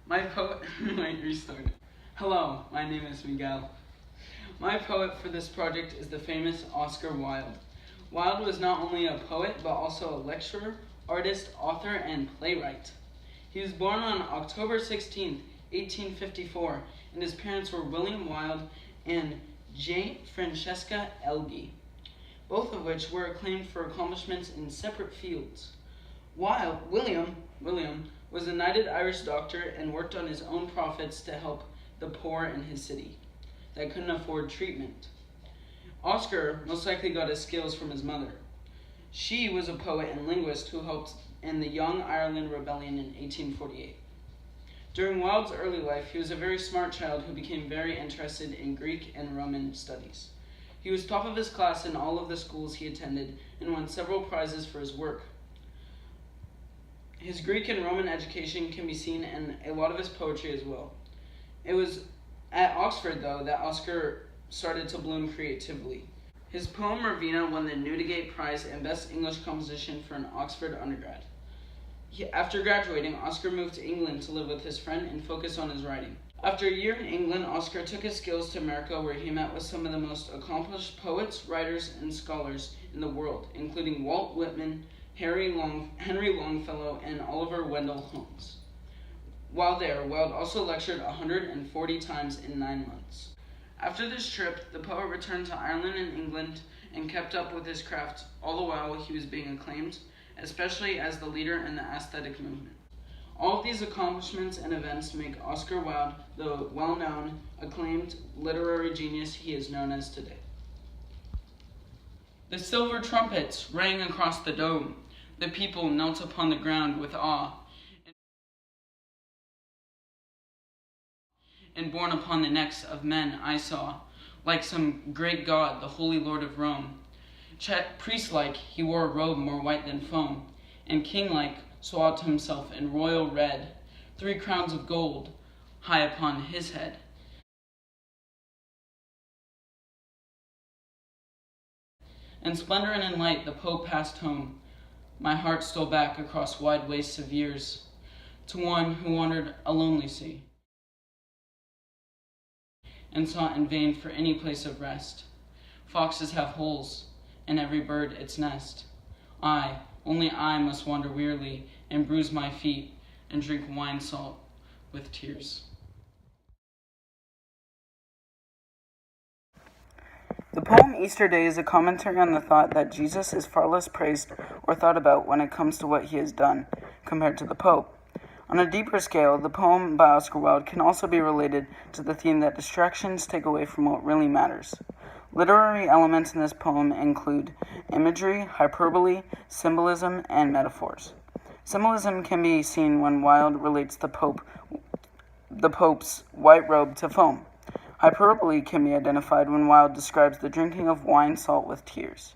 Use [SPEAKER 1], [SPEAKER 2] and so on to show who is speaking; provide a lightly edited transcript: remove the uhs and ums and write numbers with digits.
[SPEAKER 1] Might restart. Hello, my name is Miguel. My poet for this project is the famous Oscar Wilde. Wilde was not only a poet, but also a lecturer, artist, author, and playwright. He was born on October 16, 1854, and his parents were William Wilde and J. Francesca Elgie, both of which were acclaimed for accomplishments in separate fields. William was a knighted Irish doctor and worked on his own profits to help the poor in his city that couldn't afford treatment. Oscar most likely got his skills from his mother. She was a poet and linguist who helped in the Young Ireland Rebellion in 1848. During Wilde's early life, he was a very smart child who became very interested in Greek and Roman studies. He was top of his class in all of the schools he attended and won several prizes for his work. His Greek and Roman education can be seen in a lot of his poetry as well. It was at Oxford, though, that Oscar started to bloom creatively. His poem Ravina won the Newdigate Prize and Best English Composition for an Oxford undergrad. After graduating, Oscar moved to England to live with his friend and focus on his writing. After a year in England, Oscar took his skills to America, where he met with some of the most accomplished poets, writers, and scholars in the world, including Walt Whitman, Henry Longfellow, and Oliver Wendell Holmes. While there, Wilde also lectured 140 times in 9 months. After this trip, the poet returned to Ireland and England and kept up with his craft, all the while he was being acclaimed, especially as the leader in the aesthetic movement. All of these accomplishments and events make Oscar Wilde the well-known, acclaimed literary genius he is known as today. The silver trumpets rang across the dome. The people knelt upon the ground with awe, and borne upon the necks of men I saw, like some great god, the holy lord of Rome. Priest-like, he wore a robe more white than foam, and king-like swathed himself in royal red, 3 crowns of gold high upon his head. In splendor and in light the Pope passed home. My heart stole back across wide wastes of years, to one who wandered a lonely sea, and sought in vain for any place of rest. Foxes have holes, and every bird its nest. Only I must wander wearily, and bruise my feet, and drink wine salt with tears. The poem Easter Day is a commentary on the thought that Jesus is far less praised or thought about when it comes to what he has done, compared to the Pope. On a deeper scale, the poem by Oscar Wilde can also be related to the theme that distractions take away from what really matters. Literary elements in this poem include imagery, hyperbole, symbolism, and metaphors. Symbolism can be seen when Wilde relates the Pope's white robe to foam. Hyperbole can be identified when Wilde describes the drinking of wine salt with tears.